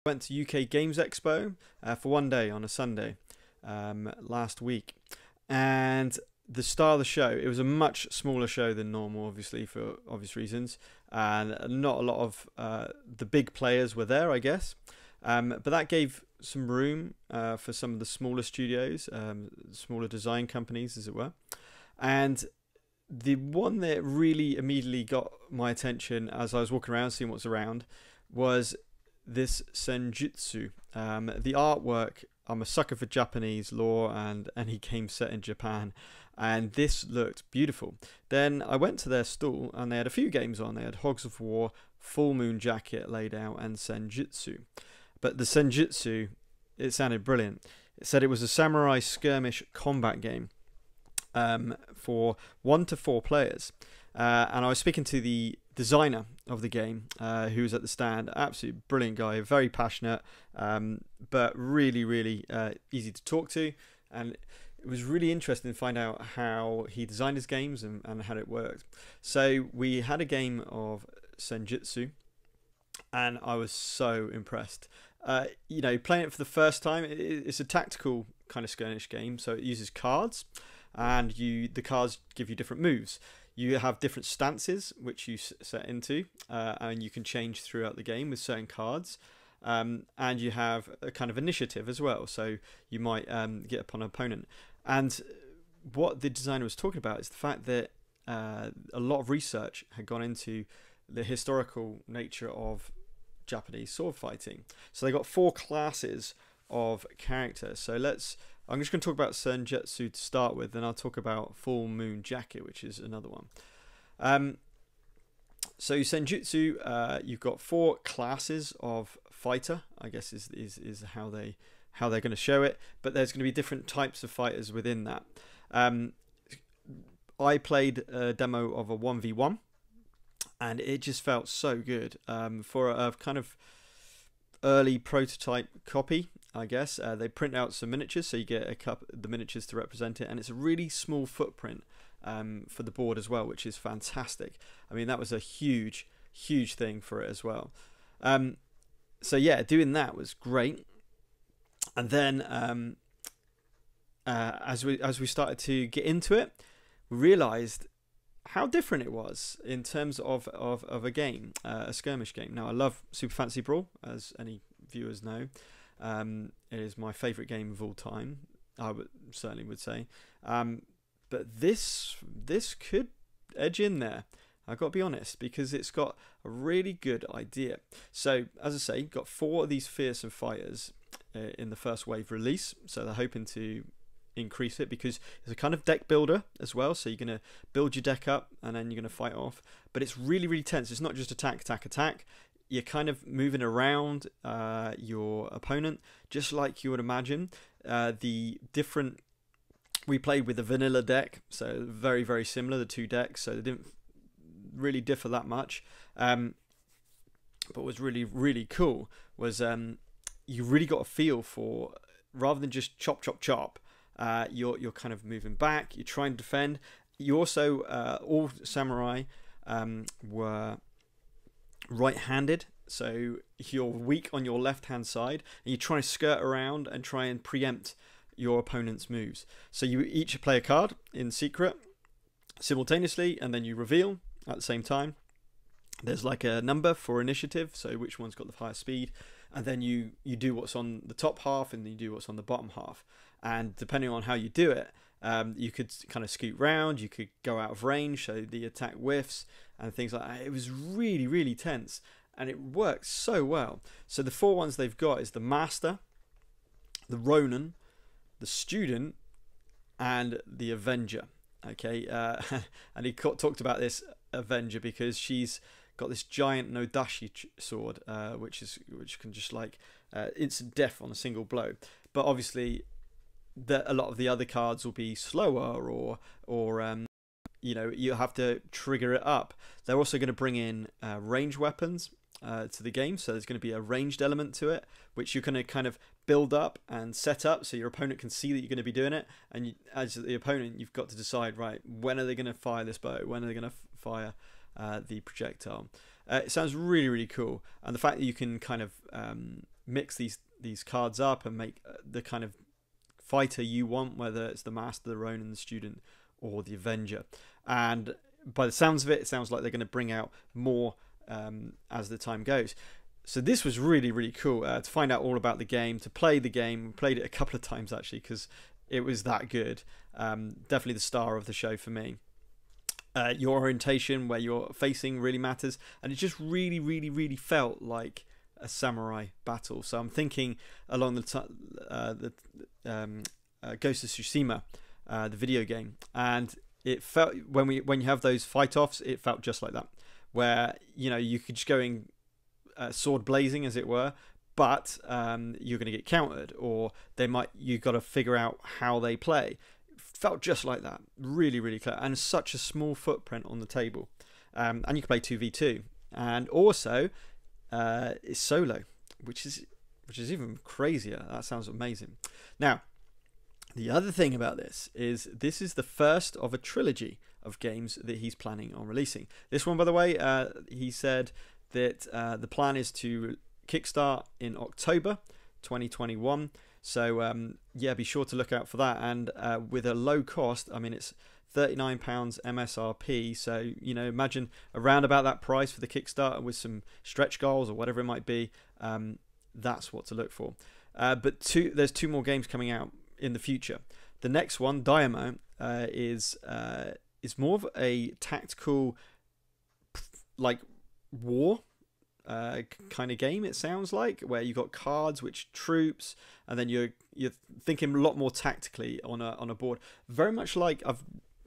Went to UK Games Expo for one day on a Sunday last week, and the start of the show, it was a much smaller show than normal, obviously for obvious reasons, and not a lot of the big players were there, I guess, but that gave some room for some of the smaller studios, smaller design companies as it were. And the one that really immediately got my attention as I was walking around seeing what's around was this Senjutsu. The artwork, I'm a sucker for Japanese lore and any game set in Japan, and this looked beautiful. Then I went to their stall and they had a few games on. They had Hogs of War, Full Moon Jacket laid out, and Senjutsu. But the Senjutsu, it sounded brilliant. It said it was a samurai skirmish combat game for 1 to 4 players. And I was speaking to the designer of the game, who was at the stand. Absolutely brilliant guy, very passionate, but really easy to talk to. And it was really interesting to find out how he designed his games and how it worked. So we had a game of Senjutsu, and I was so impressed. You know, playing it for the first time, it's a tactical kind of skirmish game, so it uses cards, and the cards give you different moves. You have different stances which you set into, and you can change throughout the game with certain cards. And you have a kind of initiative as well, so you might get upon an opponent. And what the designer was talking about is the fact that a lot of research had gone into the historical nature of Japanese sword fighting. So they got 4 classes of characters. So I'm just going to talk about Senjutsu to start with, then I'll talk about Full Moon Jacket, which is another one. So Senjutsu, you've got 4 classes of fighter, I guess is how they're going to show it, but there's going to be different types of fighters within that. I played a demo of a 1v1, and it just felt so good. For a kind of early prototype copy, I guess, they print out some miniatures, so you get the miniatures to represent it, and it's a really small footprint for the board as well, which is fantastic. I mean, that was a huge thing for it as well. So yeah, doing that was great. And then as we started to get into it, we realized how different it was in terms of a game, a skirmish game. Now, I love Super Fantasy Brawl, as any viewers know. It is my favourite game of all time, I certainly would say. But this could edge in there, I've got to be honest, because it's got a really good idea. So, as I say, got 4 of these fearsome fighters in the first wave release, so they're hoping to increase it because it's a kind of deck builder as well, so you're going to build your deck up and then you're going to fight off, but it's really tense. It's not just attack. You're kind of moving around your opponent just like you would imagine. We played with a vanilla deck, so very similar, the 2 decks, so they didn't really differ that much. But what was really cool was you really got a feel for, rather than just chop, you're kind of moving back, you're trying to defend. You also, all samurai were right-handed, so you're weak on your left-hand side, and you try to skirt around and try and preempt your opponent's moves. So you each play a card in secret simultaneously, and then you reveal at the same time. There's like a number for initiative, so which one's got the highest speed, and then you do what's on the top half and then you do what's on the bottom half. And depending on how you do it, you could kind of scoot round, you could go out of range, so the attack whiffs and things like that. It was really tense, and it worked so well. So the 4 ones they've got is the Master, the Ronin, the Student, and the Avenger. Okay, and he talked about this Avenger because she's got this giant no Dashi sword, which can just like instant death on a single blow. But obviously, a lot of the other cards will be slower, or you know, you have to trigger it up. They're also going to bring in range weapons to the game, so there's going to be a ranged element to it, which you're going to kind of build up and set up so your opponent can see that you're going to be doing it, and as the opponent, you've got to decide, right, when are they going to fire this bow, when are they going to fire the projectile. It sounds really cool, and the fact that you can kind of mix these cards up and make the kind of fighter you want, whether it's the Master, the Ronin, the Student, or the Avenger. And by the sounds of it, it sounds like they're going to bring out more as the time goes. So this was really, really cool to find out all about the game, to play the game. Played it a couple of times actually because it was that good. Definitely the star of the show for me. Your orientation, where you're facing, really matters, and it just really, really, really felt like a samurai battle. So I'm thinking along the Ghost of Tsushima, the video game, and it felt when you have those fight offs, it felt just like that, where you could just go in sword blazing, as it were, but you're going to get countered, or you got to figure out how they play. Felt just like that, really, really clear, and such a small footprint on the table. And you can play 2v2, and also it's solo, which is even crazier. That sounds amazing. Now, the other thing about this is the first of a trilogy of games that he's planning on releasing. This one, by the way, he said that the plan is to kickstart in October 2021. So yeah, be sure to look out for that. And with a low cost, I mean, it's £39 MSRP. So imagine around about that price for the Kickstarter with some stretch goals or whatever it might be. That's what to look for. But there's two more games coming out in the future. The next one, Dynamo, is more of a tactical, like, war kind of game, it sounds like, where you got cards, which troops, and then you're thinking a lot more tactically on a board. Very much like I've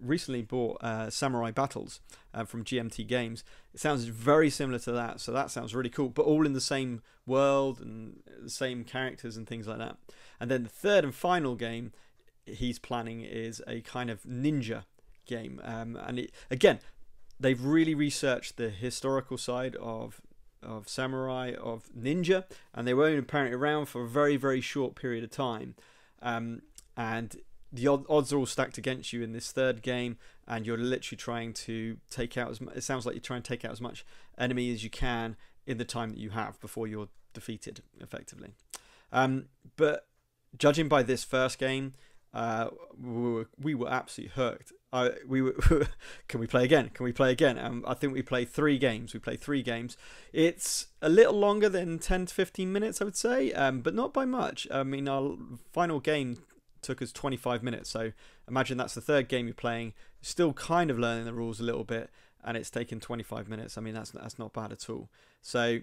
recently bought Samurai Battles from GMT Games. It sounds very similar to that, so that sounds really cool, but all in the same world and the same characters and things like that. And then the third and final game he's planning is a kind of ninja game, and again, they've really researched the historical side of samurai, of ninja, and they were only apparently around for a very, very short period of time, and the odds are all stacked against you in this third game, and you're literally trying to take out it sounds like you're trying to take out as much enemy as you can in the time that you have before you're defeated effectively. But judging by this first game, we were absolutely hooked. Can we play again? Can we play again? I think we played 3 games. It's a little longer than 10 to 15 minutes, I would say, but not by much. I mean, our final game took us 25 minutes, so imagine that's the third game you're playing, still kind of learning the rules a little bit, and it's taken 25 minutes. I mean, that's not bad at all. So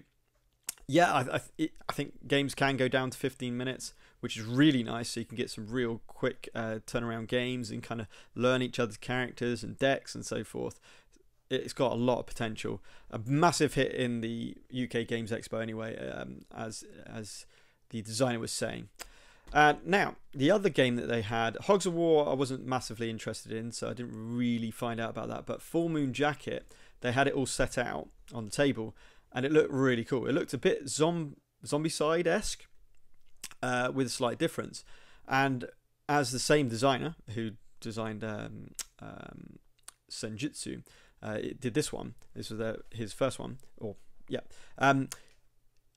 yeah, I think games can go down to 15 minutes, which is really nice, so you can get some real quick turnaround games and kind of learn each other's characters and decks and so forth. It's got a lot of potential. A massive hit in the UK Games Expo anyway, as the designer was saying. Now, the other game that they had, Hogs of War, I wasn't massively interested in, so I didn't really find out about that. But Full Moon Jacket, they had it all set out on the table, and it looked really cool. It looked a bit Zombicide-esque, with a slight difference. And as the same designer who designed Senjutsu did this one, this was his first one,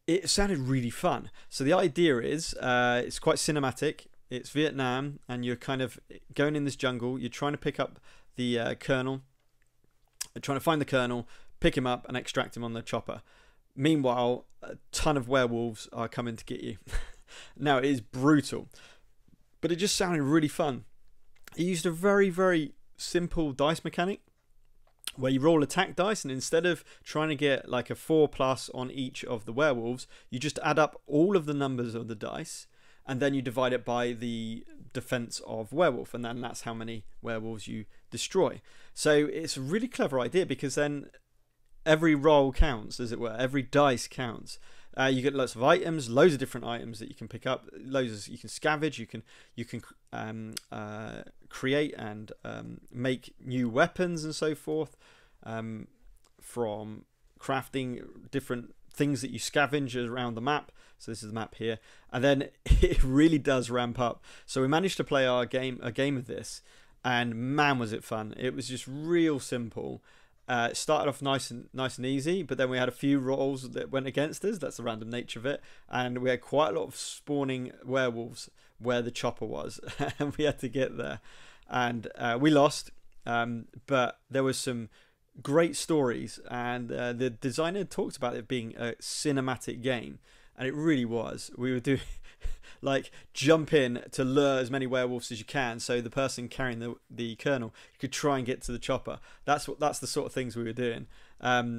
it sounded really fun. So the idea is it's quite cinematic. It's Vietnam, and you're kind of going in this jungle. You're trying to pick up the colonel. You're trying to find the colonel, pick him up, and extract him on the chopper. Meanwhile, a ton of werewolves are coming to get you. Now, it is brutal, but it just sounded really fun. It used a very, very simple dice mechanic where you roll attack dice, and instead of trying to get like a 4+ on each of the werewolves, you just add up all of the numbers of the dice, and then you divide it by the defense of werewolf, and then that's how many werewolves you destroy. So it's a really clever idea, because then every roll counts, as it were. Every dice counts. You get lots of items, loads of different items that you can pick up. You can scavenge. You can create and make new weapons and so forth, from crafting different things that you scavenge around the map. So this is the map here, and then it really does ramp up. So we managed to play a game of this, and man, was it fun. It was just real simple, Started off nice and easy, but then we had a few rolls that went against us. That's the random nature of it, and we had quite a lot of spawning werewolves where the chopper was, and we had to get there, and we lost. But there was some great stories, and the designer talked about it being a cinematic game, and it really was. We were doing like jump in to lure as many werewolves as you can, so the person carrying the kernel could try and get to the chopper. That's the sort of things we were doing.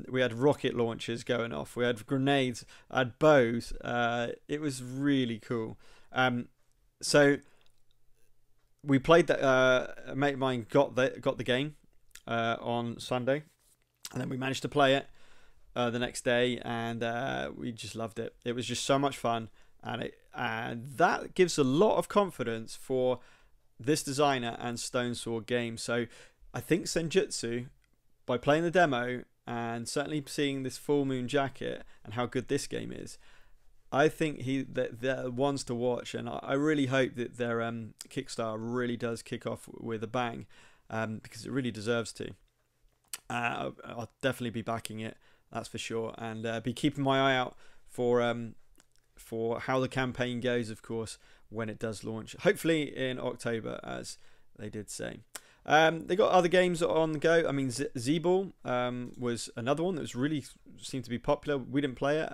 We had rocket launchers going off. We had grenades. I had bows. It was really cool. So we played that. A mate of mine got the game on Sunday, and then we managed to play it the next day, and we just loved it. It was just so much fun. And that gives a lot of confidence for this designer and Stone Sword Games. So I think Senjutsu, by playing the demo and certainly seeing this Full Moon Jacket and how good this game is, I think they're ones to watch. And I really hope that their Kickstarter really does kick off with a bang, because it really deserves to. I'll definitely be backing it, that's for sure, and be keeping my eye out for how the campaign goes, of course, when it does launch, hopefully in October, as they did say. They got other games on the go. I mean, Z-Ball was another one that was really seemed to be popular. We didn't play it.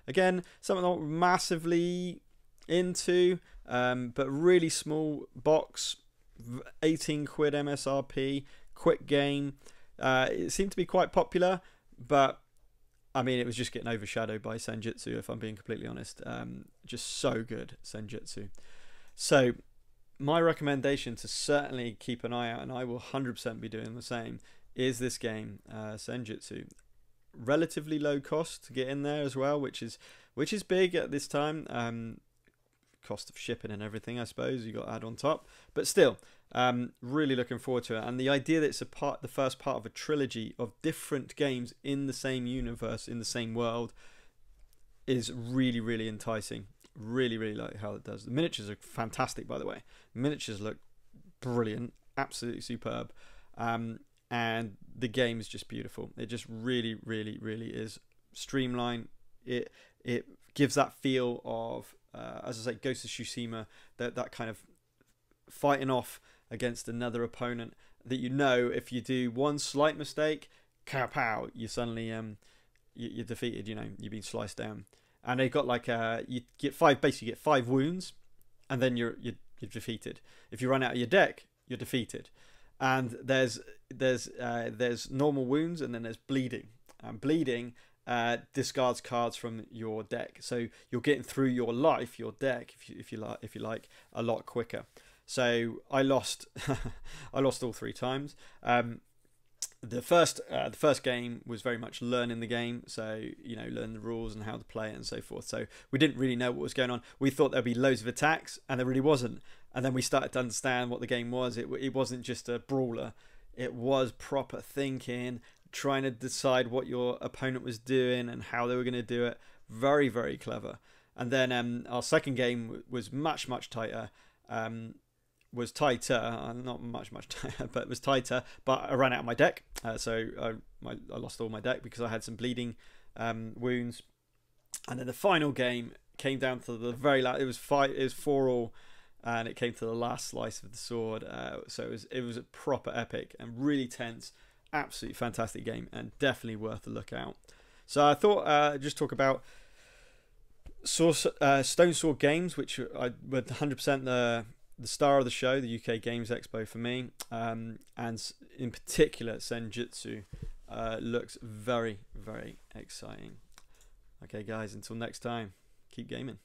Again, something I'm not massively into, but really small box, 18 quid MSRP, quick game. It seemed to be quite popular, but I mean, it was just getting overshadowed by Senjutsu, if I'm being completely honest. Just so good, Senjutsu. So, my recommendation to certainly keep an eye out, and I will 100% be doing the same, is this game, Senjutsu. Relatively low cost to get in there as well, which is big at this time. Cost of shipping and everything, I suppose, you got to add on top. But still, really looking forward to it. And the idea that it's the first part of a trilogy of different games in the same universe, in the same world, is really, really enticing. Really, really like how it does. The miniatures are fantastic, by the way. Miniatures look brilliant, absolutely superb. And the game is just beautiful. It just really, really, really is streamlined. It gives that feel of, as I say, Ghost of Tsushima, that kind of fighting off against another opponent that, you know, if you do one slight mistake, kapow, you suddenly you're defeated. You know, you've been sliced down. And they've got like you get five wounds, and then you're defeated. If you run out of your deck, you're defeated. And there's normal wounds, and then there's bleeding. And bleeding discards cards from your deck, so you're getting through your deck, if you like, a lot quicker. So I lost all 3 times. The first game was very much learning the game, so, you know, learn the rules and how to play it and so forth. So we didn't really know what was going on. We thought there'd be loads of attacks, and there really wasn't. And then we started to understand what the game was. It wasn't just a brawler. It was proper thinking, trying to decide what your opponent was doing and how they were going to do it. Very, very clever. And then our second game was much, much tighter. Was tighter, not much tighter, but it was tighter. But I ran out of my deck, so I lost all my deck because I had some bleeding wounds. And then the final game came down to the very last. It was 4-all, and it came to the last slice of the sword. So it was a proper epic and really tense. Absolutely fantastic game, and definitely worth a look out. So I thought I'd just talk about Stone Sword Games, which I would 100% the star of the show, the UK Games Expo for me, and in particular Senjutsu looks very, very exciting. Okay guys, until next time, keep gaming.